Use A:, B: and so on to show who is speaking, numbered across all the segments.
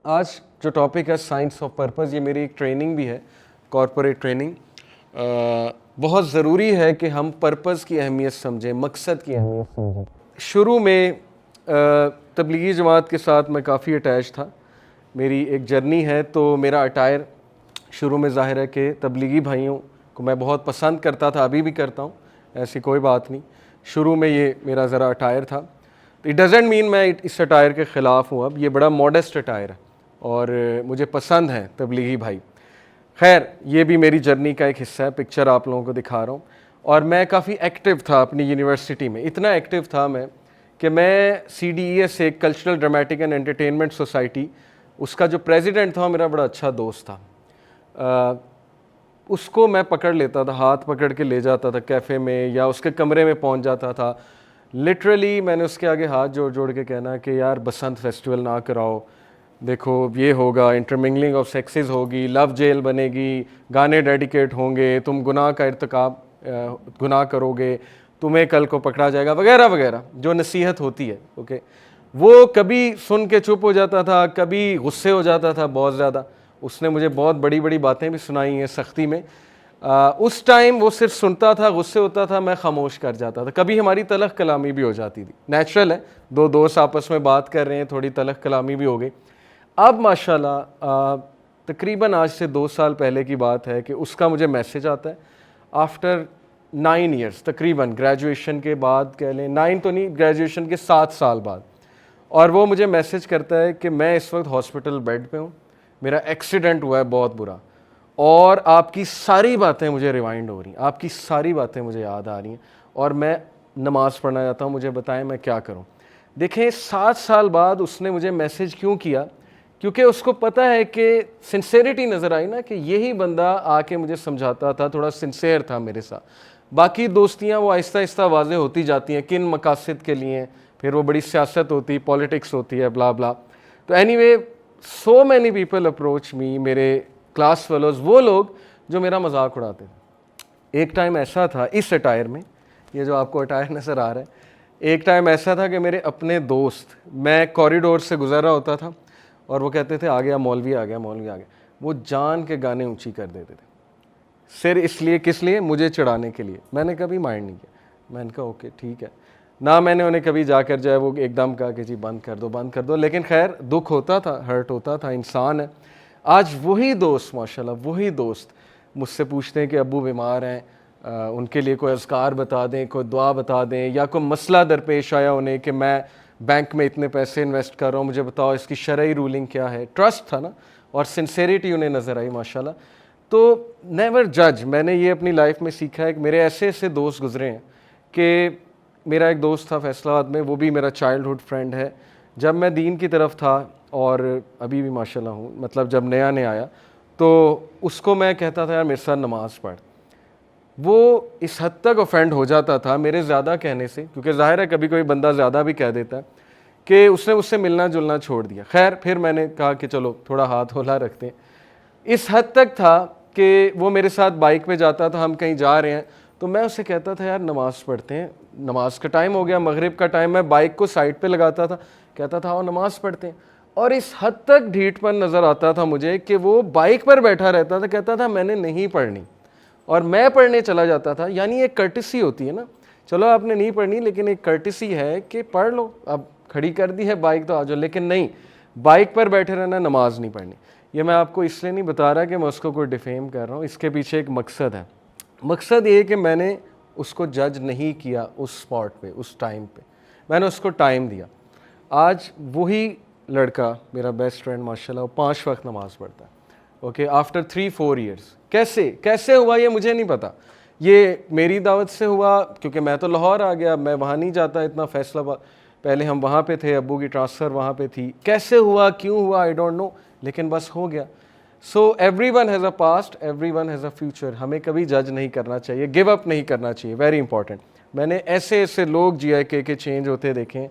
A: आज जो टॉपिक है साइंस ऑफ पर्पस, ये मेरी एक ट्रेनिंग भी है, कॉरपोरेट ट्रेनिंग। बहुत ज़रूरी है कि हम पर्पस की अहमियत समझें, मकसद की अहमियत समझें। शुरू में तबलीगी जमात के साथ मैं काफ़ी अटैच था, मेरी एक जर्नी है। तो मेरा अटायर शुरू में ज़ाहिर है कि तबलीगी भाइयों को मैं बहुत पसंद करता था, अभी भी करता हूँ, ऐसी कोई बात नहीं। शुरू में ये मेरा ज़रा अटायर था। इट डज़ेंट मीन मैं इस अटायर के ख़िलाफ़ हूँ। अब ये बड़ा मॉडेस्ट अटायर है और मुझे पसंद है तबलीगी भाई। खैर, ये भी मेरी जर्नी का एक हिस्सा है, पिक्चर आप लोगों को दिखा रहा हूँ। और मैं काफ़ी एक्टिव था अपनी यूनिवर्सिटी में, इतना एक्टिव था मैं कि मैं CDES, एक cultural dramatic and entertainment society, उसका जो प्रेसिडेंट था मेरा बड़ा अच्छा दोस्त था। उसको मैं पकड़ लेता था, हाथ पकड़ के ले जाता था कैफ़े में या उसके कमरे में पहुंच जाता था। लिटरली मैंने उसके आगे हाथ जोड़ जोड़ के कहना कि यार बसंत फेस्टिवल ना कराओ, देखो ये होगा, इंटरमिंगलिंग ऑफ सेक्सेस होगी, लव जेल बनेगी, गाने डेडिकेट होंगे, तुम गुनाह का इर्तिकाब गुनाह करोगे, तुम्हें कल को पकड़ा जाएगा, वगैरह वगैरह जो नसीहत होती है। ओके, वो कभी सुन के चुप हो जाता था, कभी गुस्से हो जाता था बहुत ज़्यादा। उसने मुझे बहुत बड़ी बड़ी बातें भी सुनाई हैं सख्ती में। उस टाइम वो सिर्फ सुनता था, गुस्से होता था, मैं खामोश कर जाता था। कभी हमारी तलख कलामी भी हो जाती थी, नेचुरल है, दो दोस्त आपस में बात कर रहे हैं, थोड़ी तलख कलामी भी हो गई। अब माशाल्लाह तकरीबन आज से 2 साल पहले की बात है कि उसका मुझे मैसेज आता है आफ्टर 9 ईयर्स, तकरीबन ग्रेजुएशन के बाद कह लें, 9 तो नहीं, ग्रेजुएशन के 7 साल बाद। और वो मुझे मैसेज करता है कि मैं इस वक्त हॉस्पिटल बेड पे हूँ, मेरा एक्सीडेंट हुआ है बहुत बुरा, और आपकी सारी बातें मुझे रिवाइंड हो रही हैं, आपकी सारी बातें मुझे याद आ रही हैं, और मैं नमाज़ पढ़ना चाहता हूँ, मुझे बताएं मैं क्या करूँ। देखें, 7 साल बाद उसने मुझे मैसेज क्यों किया? क्योंकि उसको पता है कि सिंसेरिटी नज़र आई ना, कि यही बंदा आके मुझे समझाता था, थोड़ा सिंसेयर था मेरे साथ। बाकी दोस्तियाँ वो आहिस्ता आहिस्ता वाज़े होती जाती हैं, किन मकासद के लिए, फिर वो बड़ी सियासत होती, पॉलिटिक्स होती है, ब्ला ब्ला। तो anyway, so many people approach me, मेरे क्लास फेलोज, वो लोग जो मेरा मजाक उड़ाते थे। एक टाइम ऐसा था इस अटायर में, ये जो आपको अटायर नज़र आ रहा है, एक टाइम ऐसा था कि मेरे अपने दोस्त, मैं कॉरिडोर से गुजर रहा होता था और वो कहते थे आ गया मौलवी, आ गया मौलवी, आ गया। वो जान के गाने ऊंची कर देते थे, सिर्फ इसलिए, किस लिए? मुझे चढ़ाने के लिए। मैंने कभी माइंड नहीं किया, मैंने कहा ओके ठीक है ना। मैंने उन्हें कभी जाकर जो है वो एकदम कहा कि जी बंद कर दो, बंद कर दो। लेकिन खैर, दुख होता था, हर्ट होता था, इंसान है। आज वही दोस्त, माशाल्लाह वही दोस्त मुझसे पूछते हैं कि अब्बू बीमार हैं, उनके लिए कोई अज़कार बता दें, कोई दुआ बता दें, या कोई मसला दरपेश आया उन्हें कि मैं बैंक में इतने पैसे इन्वेस्ट कर रहा हूँ, मुझे बताओ इसकी शरई रूलिंग क्या है। ट्रस्ट था ना, और सिंसेरिटी उन्हें नज़र आई माशाल्लाह। तो नेवर जज, मैंने ये अपनी लाइफ में सीखा है कि मेरे ऐसे ऐसे दोस्त गुजरे हैं। कि मेरा एक दोस्त था फैसलाबाद में, वो भी मेरा चाइल्डहुड फ्रेंड है। जब मैं दीन की तरफ था, और अभी भी माशाल्लाह हूँ, मतलब जब नया नया आया, तो उसको मैं कहता था यार मेरे साथ नमाज़ पढ़। वो इस हद तक ऑफेंड हो जाता था मेरे ज़्यादा कहने से, क्योंकि ज़ाहिर है कभी कोई बंदा ज़्यादा भी कह देता है, कि उसने उससे मिलना जुलना छोड़ दिया। खैर, फिर मैंने कहा कि चलो थोड़ा हाथ होला रखते हैं। इस हद तक था कि वो मेरे साथ बाइक पे जाता था, हम कहीं जा रहे हैं, तो मैं उससे कहता था यार नमाज़ पढ़ते हैं, नमाज का टाइम हो गया, मगरिब का टाइम, मैं बाइक को साइड पे लगाता था, कहता था आओ नमाज़ पढ़ते हैं। और इस हद तक ढीठपन नज़र आता था मुझे कि वो बाइक पर बैठा रहता था, कहता था मैंने नहीं पढ़नी, और मैं पढ़ने चला जाता था। यानी एक कर्टिसी होती है ना, चलो आपने नहीं पढ़नी, लेकिन एक कर्टिसी है कि पढ़ लो, अब खड़ी कर दी है बाइक तो आ जाओ। लेकिन नहीं, बाइक पर बैठे रहना, नमाज नहीं पढ़नी। ये मैं आपको इसलिए नहीं बता रहा कि मैं उसको कोई डिफेम कर रहा हूँ, इसके पीछे एक मकसद है। मकसद ये कि मैंने उसको जज नहीं किया उस स्पॉट पे, उस टाइम पे, मैंने उसको टाइम दिया। आज वही लड़का मेरा बेस्ट फ्रेंड माशाल्लाह, वो 5 वक्त नमाज पढ़ता है। Okay, after 3-4 years. कैसे हुआ ये मुझे नहीं पता। ये मेरी दावत से हुआ, क्योंकि मैं तो लाहौर आ गया, मैं वहाँ नहीं जाता इतना, फैसलाबाद पहले हम वहाँ पे थे, अब्बू की ट्रांसफ़र वहाँ पे थी। कैसे हुआ, क्यों हुआ, आई डोंट नो, लेकिन बस हो गया। So everyone has a past, everyone has a future. हमें कभी जज नहीं करना चाहिए, गिव अप नहीं करना चाहिए, वेरी इंपॉर्टेंट। मैंने ऐसे ऐसे लोग GIK के चेंज होते देखें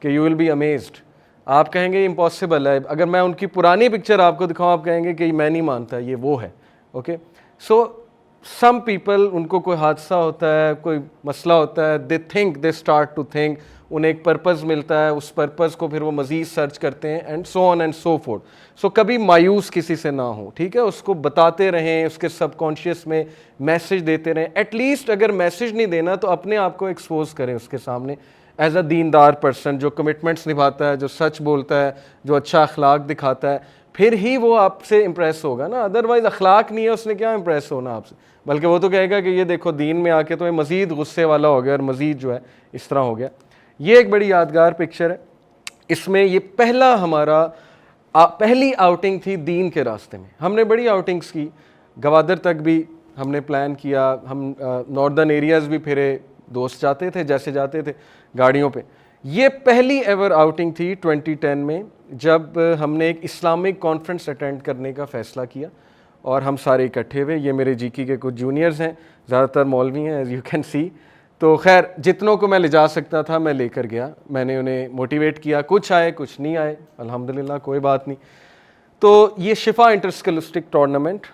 A: कि यू विल बी अमेज्ड। आप कहेंगे इम्पॉसिबल है, अगर मैं उनकी पुरानी पिक्चर आपको दिखाऊं आप कहेंगे कि मैं नहीं मानता ये वो है। ओके, सो सम पीपल, उनको कोई हादसा होता है, कोई मसला होता है, दे स्टार्ट टू थिंक, उन्हें एक पर्पज़ मिलता है, उस पर्पज़ को फिर वो मज़ीद सर्च करते हैं and so on and so forth. So कभी मायूस किसी से ना हो, ठीक है, उसको बताते रहें, उसके सबकॉन्शियस में मैसेज देते रहें। एटलीस्ट अगर मैसेज नहीं देना तो अपने आप को एक्सपोज करें उसके सामने एज अ दीनदार पर्सन, जो कमिटमेंट्स निभाता है, जो सच बोलता है, जो अच्छा अखलाक दिखाता है, फिर ही वो आपसे इम्प्रेस होगा ना। अदरवाइज अखलाक नहीं है, उसने क्या इम्प्रेस होना आपसे, बल्कि वो तो कहेगा कि ये देखो दीन में आके तो ये मज़ीद गुस्से वाला हो गया और मज़ीद जो है इस तरह हो गया। ये एक बड़ी यादगार पिक्चर है। इसमें ये पहला हमारा पहली आउटिंग थी दीन के रास्ते में। हमने बड़ी आउटिंग्स की, गवादर तक भी हमने प्लान किया, हम नॉर्दर्न एरियाज़ भी फिरे, दोस्त जाते थे जैसे जाते थे गाड़ियों पे। ये पहली एवर आउटिंग थी 2010 में, जब हमने एक इस्लामिक कॉन्फ्रेंस अटेंड करने का फ़ैसला किया और हम सारे इकट्ठे हुए। ये मेरे जीकी के कुछ जूनियर्स हैं, ज़्यादातर मौलवी हैं एज़ यू कैन सी। तो खैर जितनों को मैं ले जा सकता था मैं लेकर गया, मैंने उन्हें मोटिवेट किया, कुछ आए कुछ नहीं आए, अल्हम्दुलिल्लाह कोई बात नहीं। तो ये शिफा इंटर स्कॉलस्टिक टूर्नामेंट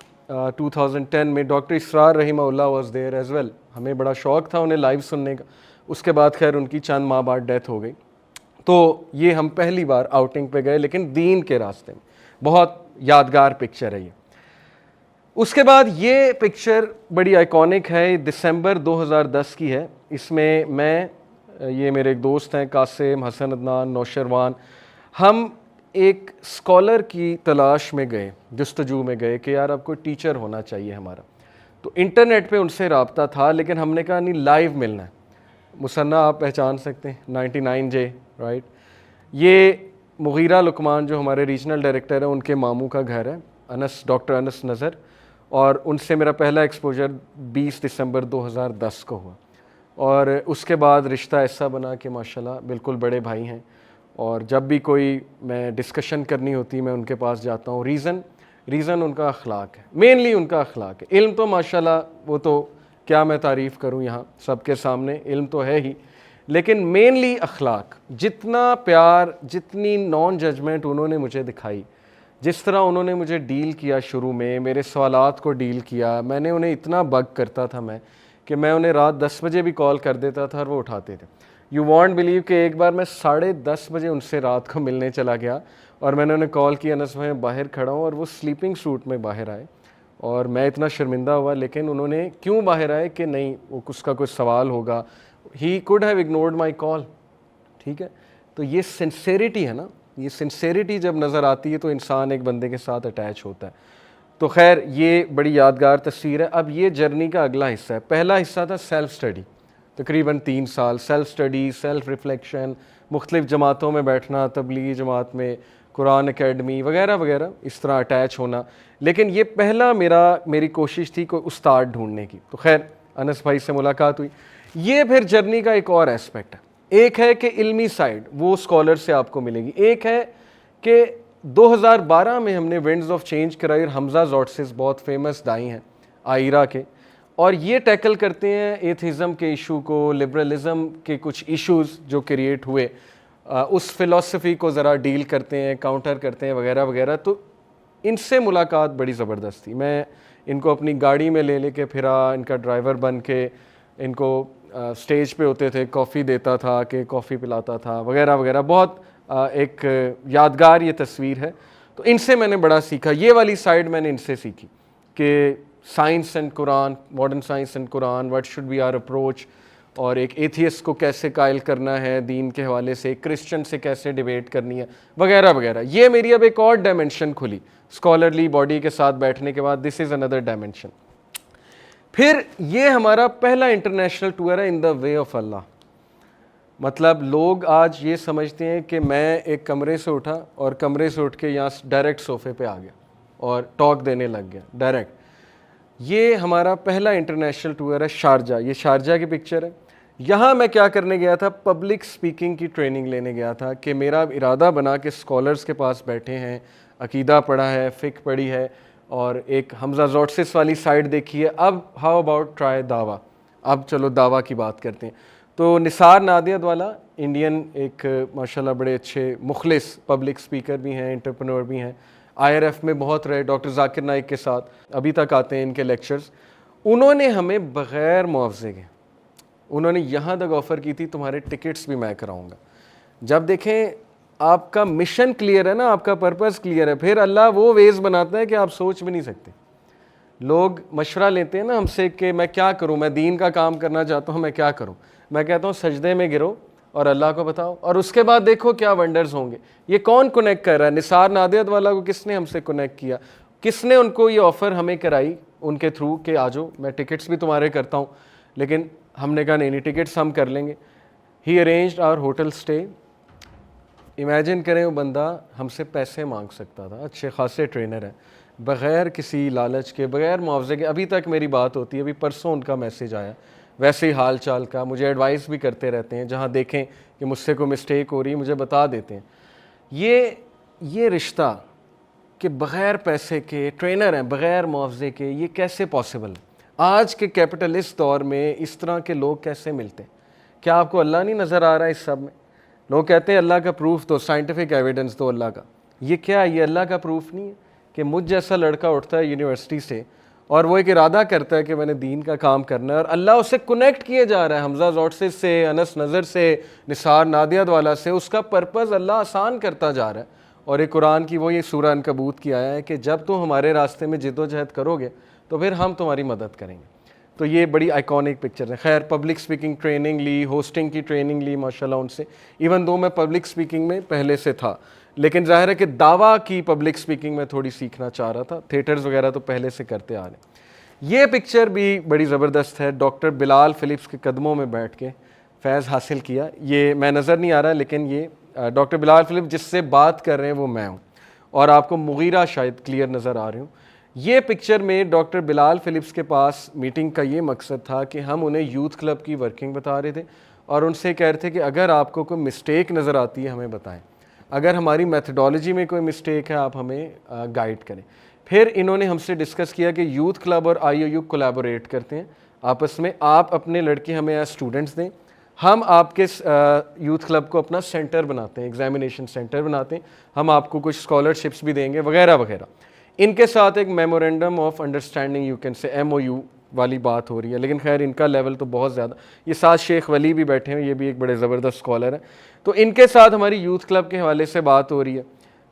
A: 2010 में डॉक्टर इसरार रहीमहुल्लाह वाज देयर एज वेल। हमें बड़ा शौक़ था उन्हें लाइव सुनने का। उसके बाद खैर उनकी चंद माह बाद डेथ हो गई। तो ये हम पहली बार आउटिंग पे गए, लेकिन दीन के रास्ते में। बहुत यादगार पिक्चर है ये। उसके बाद ये पिक्चर बड़ी आइकॉनिक है, दिसंबर 2010 की है। इसमें मैं, ये मेरे एक दोस्त हैं कासिम, हसन अदनान, नौशरवान, हम एक स्कॉलर की तलाश में गए, जस्तजू में गए कि यार अब कोई टीचर होना चाहिए हमारा। तो इंटरनेट पे उनसे रब्ता था, लेकिन हमने कहा नहीं लाइव मिलना है। मुसन्ना आप पहचान सकते हैं, 99J, राइट। ये मुगीरा लुकमान जो हमारे रीजनल डायरेक्टर हैं, उनके मामू का घर है, अनस, डॉक्टर अनस नज़र, और उनसे मेरा पहला एक्सपोजर 20 दिसंबर 2010 को हुआ। और उसके बाद रिश्ता ऐसा बना कि माशाल्लाह बिल्कुल बड़े भाई हैं, और जब भी कोई मैं डिस्कशन करनी होती मैं उनके पास जाता हूँ। रीज़न उनका अखलाक है, मेनली उनका अखलाक है। इल्म तो माशाल्लाह वो तो क्या मैं तारीफ़ करूँ यहाँ सबके सामने, इल्म तो है ही, लेकिन मेनली अखलाक। जितना प्यार, जितनी नॉन जजमेंट उन्होंने मुझे दिखाई, जिस तरह उन्होंने मुझे डील किया शुरू में, मेरे सवालात को डील किया, मैंने उन्हें इतना बग करता था मैं कि मैं उन्हें रात 10 बजे भी कॉल कर देता था और वो उठाते थे। यू वॉन्ट बिलीव कि एक बार मैं 10:30 बजे उनसे रात को मिलने चला गया और मैंने उन्हें कॉल किया, अनस मैं बाहर खड़ा हूँ, और वो स्लीपिंग सूट में बाहर आए और मैं इतना शर्मिंदा हुआ। लेकिन उन्होंने क्यों बाहर आए कि नहीं वो उसका कोई सवाल होगा, he could have ignored my call, ठीक है। तो ये सिंसेरिटी है ना, ये सिंसेरिटी जब नज़र आती है तो इंसान एक बंदे के साथ अटैच होता है। तो खैर ये बड़ी यादगार तस्वीर है। अब ये जर्नी का अगला हिस्सा है। पहला हिस्सा था सेल्फ़ स्टडी, तकरीबन 3 साल सेल्फ़ स्टडी, सेल्फ़ रिफ्लेक्शन, मुख्तलिफ़ जमातों में बैठना, तबलीगी जमात में, कुरान अकेडमी वगैरह वगैरह, इस तरह अटैच होना। लेकिन ये पहला मेरी कोशिश थी कोई उस्ताद ढूंढने की। तो खैर अनस भाई से मुलाकात हुई। ये फिर जर्नी का एक और एस्पेक्ट है। एक है कि इल्मी साइड वो स्कॉलर से आपको मिलेगी, एक है कि 2012 में हमने विंड्स ऑफ चेंज कराई और हमजा जॉर्ट्सिस बहुत फेमस दाई हैं आयरा के, और ये टैकल करते हैं एथिज़म के इशू को, लिबरलिज़म के कुछ इश्यूज़ जो क्रिएट हुए, उस फ़िलासफ़ी को ज़रा डील करते हैं, काउंटर करते हैं वगैरह वगैरह। तो इनसे मुलाकात बड़ी ज़बरदस्त थी। मैं इनको अपनी गाड़ी में ले लेके फिरा, इनका ड्राइवर बन के, इनको स्टेज पे होते थे, कॉफ़ी देता था कि कॉफ़ी पिलाता था वगैरह वगैरह। बहुत एक यादगार ये तस्वीर है। तो इनसे मैंने बड़ा सीखा, ये वाली साइड मैंने इनसे सीखी कि science and Quran, modern science and Quran, what should be our approach, और एक एथियस्ट को कैसे कायल करना है दीन के हवाले से, क्रिश्चियन से कैसे डिबेट करनी है वगैरह वगैरह। ये मेरी अब एक और डायमेंशन खुली स्कॉलरली बॉडी के साथ बैठने के बाद। This is another dimension. फिर ये हमारा पहला इंटरनेशनल टूर है इन द वे ऑफ अल्लाह। मतलब लोग आज ये समझते हैं कि मैं एक कमरे से उठा और कमरे से उठ के यहाँ डायरेक्ट सोफे पे आ गया और टॉक देने लग गया डायरेक्ट। ये हमारा पहला इंटरनेशनल टूर है शारजा। ये शारजा की पिक्चर है। यहाँ मैं क्या करने गया था, पब्लिक स्पीकिंग की ट्रेनिंग लेने गया था कि मेरा इरादा बना कि स्कॉलर्स के पास बैठे हैं, अकीदा पढ़ा है, फ़िक़्ह पढ़ी है, और एक हमजा जॉर्ट्सिस वाली साइड देखी है। अब हाउ अबाउट ट्राई दावा, अब चलो दावा की बात करते हैं। तो निसार नादियाद वाला इंडियन एक माशाल्लाह बड़े अच्छे मुखलिस पब्लिक स्पीकर भी हैं, एंटरप्रेन्योर भी हैं, IRF में बहुत रहे, डॉक्टर जाकिर नाइक के साथ अभी तक आते हैं इनके लेक्चर्स। उन्होंने हमें बग़ैर मुआवजे के उन्होंने यहाँ तक ऑफ़र की थी तुम्हारे टिकट्स भी मैं कराऊंगा। जब देखें आपका मिशन क्लियर है ना, आपका पर्पस क्लियर है, फिर अल्लाह वो वेज बनाता है कि आप सोच भी नहीं सकते। लोग मशवरा लेते हैं ना हमसे कि मैं क्या करूं, मैं दीन का काम करना चाहता हूं, मैं क्या करूं। मैं कहता हूं सजदे में गिरो और अल्लाह को बताओ, और उसके बाद देखो क्या वंडर्स होंगे। ये कौन कनेक्ट कर रहा है? निसार नादियात वाला को किसने हमसे कनेक्ट किया? किसने उनको ये ऑफ़र हमें कराई उनके थ्रू कि आ जाओ, मैं टिकट्स भी तुम्हारे करता हूँ। लेकिन हमने कहा नहीं, टिकट्स हम कर लेंगे। He arranged our hotel stay. Imagine करें वो बंदा हमसे पैसे मांग सकता था, अच्छे खासे ट्रेनर है, बग़ैर किसी लालच के, बग़ैर मुआवजे के। अभी तक मेरी बात होती है, अभी परसों उनका मैसेज आया वैसे ही हाल चाल का, मुझे एडवाइस भी करते रहते हैं, जहाँ देखें कि मुझसे कोई मिस्टेक हो रही है मुझे बता देते हैं। ये रिश्ता कि बग़ैर पैसे के ट्रेनर हैं, बग़ैर मुआवजे के, ये कैसे पॉसिबल है? आज के कैपिटलिस्ट दौर में इस तरह के लोग कैसे मिलते हैं? क्या आपको अल्लाह नहीं नज़र आ रहा है इस सब में? लोग कहते हैं अल्लाह का प्रूफ दो, साइंटिफिक एविडेंस दो अल्लाह का। ये क्या है? ये अल्लाह का प्रूफ नहीं है कि मुझ जैसा लड़का उठता है यूनिवर्सिटी से और वो एक इरादा करता है कि मैंने दीन का काम करना है, और अल्लाह उसे कनेक्ट किए जा रहा है हमजा जॉर्डसिस से, अनस नज़र से, निसार नादियात वाला से। उसका पर्पज़ अल्लाह आसान करता जा रहा है। और एक कुरान की वो ये सूरह अनकबूत की आया है कि जब तुम हमारे रास्ते में जिद्दोजहद करोगे तो फिर हम तुम्हारी मदद करेंगे। तो ये बड़ी आइकॉनिक पिक्चर है। खैर, पब्लिक स्पीकिंग ट्रेनिंग ली, होस्टिंग की ट्रेनिंग ली माशाल्लाह उनसे। इवन दो मैं पब्लिक स्पीकिंग में पहले से था, लेकिन ज़ाहिर है कि दावा की पब्लिक स्पीकिंग में थोड़ी सीखना चाह रहा था। थिएटर्स वगैरह तो पहले से करते आ रहे। ये पिक्चर भी बड़ी ज़बरदस्त है। डॉक्टर बिलाल फ़िलिप्स के कदमों में बैठ के फैज़ हासिल किया। ये मैं नज़र नहीं आ रहा, लेकिन ये डॉक्टर बिलाल फ़िलिप्स जिससे बात कर रहे हैं वो मैं हूँ, और आपको मुगीरा शायद क्लियर नज़र आ रही हूँ। ये पिक्चर में डॉक्टर बिलाल फ़िलिप्स के पास मीटिंग का ये मकसद था कि हम उन्हें यूथ क्लब की वर्किंग बता रहे थे और उनसे कह रहे थे कि अगर आपको कोई मिस्टेक नज़र आती है हमें बताएं, अगर हमारी मेथडोलॉजी में कोई मिस्टेक है आप हमें गाइड करें। फिर इन्होंने हमसे डिस्कस किया कि यूथ क्लब और IOU कोलैबोरेट करते हैं आपस में। आप अपने लड़के हमें एज स्टूडेंट्स दें, हम आपके यूथ क्लब को अपना सेंटर बनाते हैं, एग्जामिनेशन सेंटर बनाते हैं, हम आपको कुछ स्कॉलरशिप्स भी देंगे वगैरह वगैरह। इनके साथ एक memorandum of understanding you can say MOU वाली बात हो रही है। लेकिन खैर इनका लेवल तो बहुत ज़्यादा। ये साथ शेख वली भी बैठे हैं, ये भी एक बड़े ज़बरदस्त स्कॉलर हैं। तो इनके साथ हमारी यूथ क्लब के हवाले से बात हो रही है।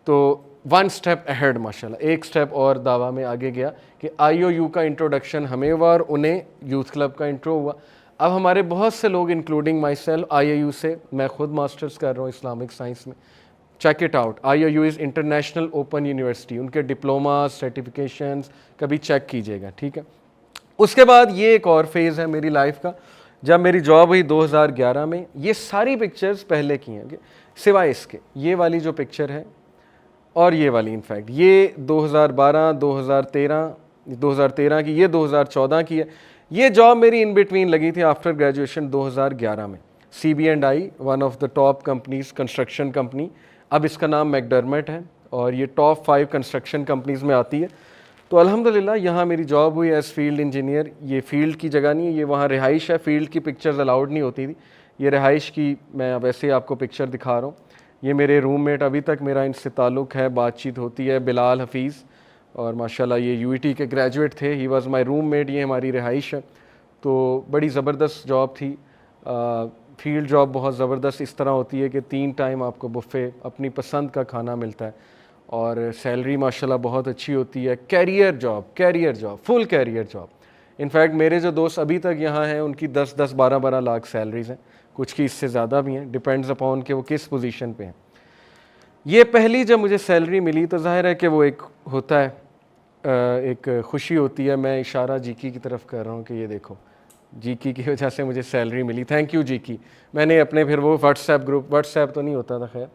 A: तो वन स्टेप अहेड माशाल्लाह, एक स्टेप और दावा में आगे गया कि IOU का इंट्रोडक्शन हमें हुआ और उन्हें यूथ क्लब का इंट्रो हुआ। अब हमारे बहुत से लोग इंक्लूडिंग माई सेल्फ IOU से, मैं खुद मास्टर्स कर रहा हूँ इस्लामिक साइंस में। Check it out, IOU is international open university. उनके डिप्लोमा सर्टिफिकेशंस कभी चेक कीजिएगा, ठीक है। उसके बाद ये एक और फेज़ है मेरी लाइफ का, जब मेरी जॉब हुई 2011 में। ये सारी पिक्चर्स पहले की हैं सिवाय इसके, ये वाली जो पिक्चर है और ये वाली, इनफैक्ट ये 2012, 2013 की, ये 2014 की है। ये जॉब मेरी इन बिटवीन लगी थी आफ्टर ग्रेजुएशन 2011 में। CB&I, one of the top companies, construction company, अब इसका नाम मैकडर्मेट है और ये टॉप 5 कंस्ट्रक्शन कंपनीज़ में आती है। तो अल्हम्दुलिल्लाह यहाँ मेरी जॉब हुई एज़ फील्ड इंजीनियर। ये फील्ड की जगह नहीं है, ये वहाँ रिहाइश है। फील्ड की पिक्चर्स अलाउड नहीं होती थी, ये रिहाइश की मैं वैसे ही आपको पिक्चर दिखा रहा हूँ। ये मेरे रूममेट, अभी तक मेरा इनसे ताल्लुक़ है, बातचीत होती है, बिलाल हफीज़, और माशाल्लाह ये UET के ग्रेजुएट थे। He was my roommate. ये हमारी रिहाइश है। तो बड़ी ज़बरदस्त जॉब थी। फील्ड जॉब बहुत ज़बरदस्त इस तरह होती है कि 3 टाइम आपको बुफ़े अपनी पसंद का खाना मिलता है और सैलरी माशाल्लाह बहुत अच्छी होती है। Career job, full career job. In fact मेरे जो दोस्त अभी तक यहाँ हैं उनकी 10-10, 12-12 लाख सैलरीज़ हैं, कुछ की इससे ज़्यादा भी हैं, डिपेंड्स अपॉन कि वो किस पोजीशन पे हैं। ये पहली जब मुझे सैलरी मिली तो ज़ाहिर है कि वो एक होता है, एक खुशी होती है। मैं इशारा जीकी की तरफ कर रहा हूँ कि ये देखो, जीकी की वजह से मुझे सैलरी मिली, थैंक यू जीकी। मैंने अपने फिर वो व्हाट्सएप ग्रुप, व्हाट्सएप तो नहीं होता था खैर,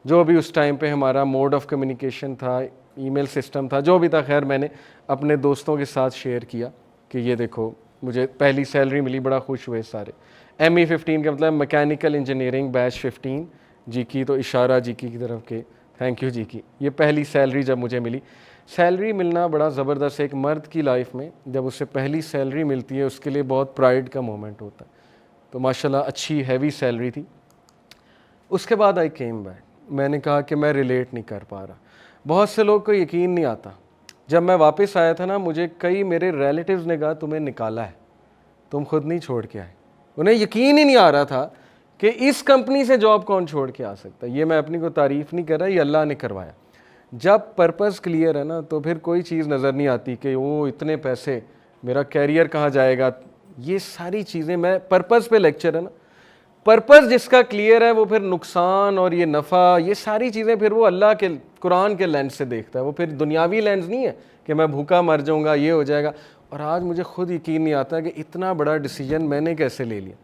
A: जो भी उस टाइम पे हमारा मोड ऑफ कम्युनिकेशन था, ईमेल सिस्टम था, जो भी था, खैर मैंने अपने दोस्तों के साथ शेयर किया कि ये देखो मुझे पहली सैलरी मिली। बड़ा खुश हुए सारे। ME 15 का मतलब मैकेनिकल इंजीनियरिंग बैच 15 जीकी, तो इशारा जीकी की तरफ के थैंक यू जीकी। ये पहली सैलरी जब मुझे मिली। सैलरी मिलना बड़ा ज़बरदस्त, एक मर्द की लाइफ में जब उसे पहली सैलरी मिलती है उसके लिए बहुत प्राइड का मोमेंट होता है। तो माशाल्लाह अच्छी हैवी सैलरी थी। उसके बाद आई केम बैक। मैंने कहा कि मैं रिलेट नहीं कर पा रहा। बहुत से लोग को यकीन नहीं आता जब मैं वापस आया था ना, मुझे कई मेरे रिलेटिव्स ने कहा तुम्हें निकाला है, तुम खुद नहीं छोड़ के आए। उन्हें यकीन ही नहीं आ रहा था कि इस कंपनी से जॉब कौन छोड़ के आ सकता है। ये मैं अपनी को तारीफ़ नहीं कर रहा, ये अल्लाह ने करवाया। जब पर्पस क्लियर है ना, तो फिर कोई चीज़ नज़र नहीं आती कि वो इतने पैसे, मेरा कैरियर कहाँ जाएगा। ये सारी चीज़ें, मैं पर्पस पे लेक्चर है ना, पर्पस जिसका क्लियर है वो फिर नुकसान और ये नफ़ा, ये सारी चीज़ें फिर वो अल्लाह के कुरान के लेंस से देखता है। वो फिर दुनियावी लेंस नहीं है कि मैं भूखा मर जाऊंगा, ये हो जाएगा। और आज मुझे खुद यकीन नहीं आता कि इतना बड़ा डिसीजन मैंने कैसे ले लिया।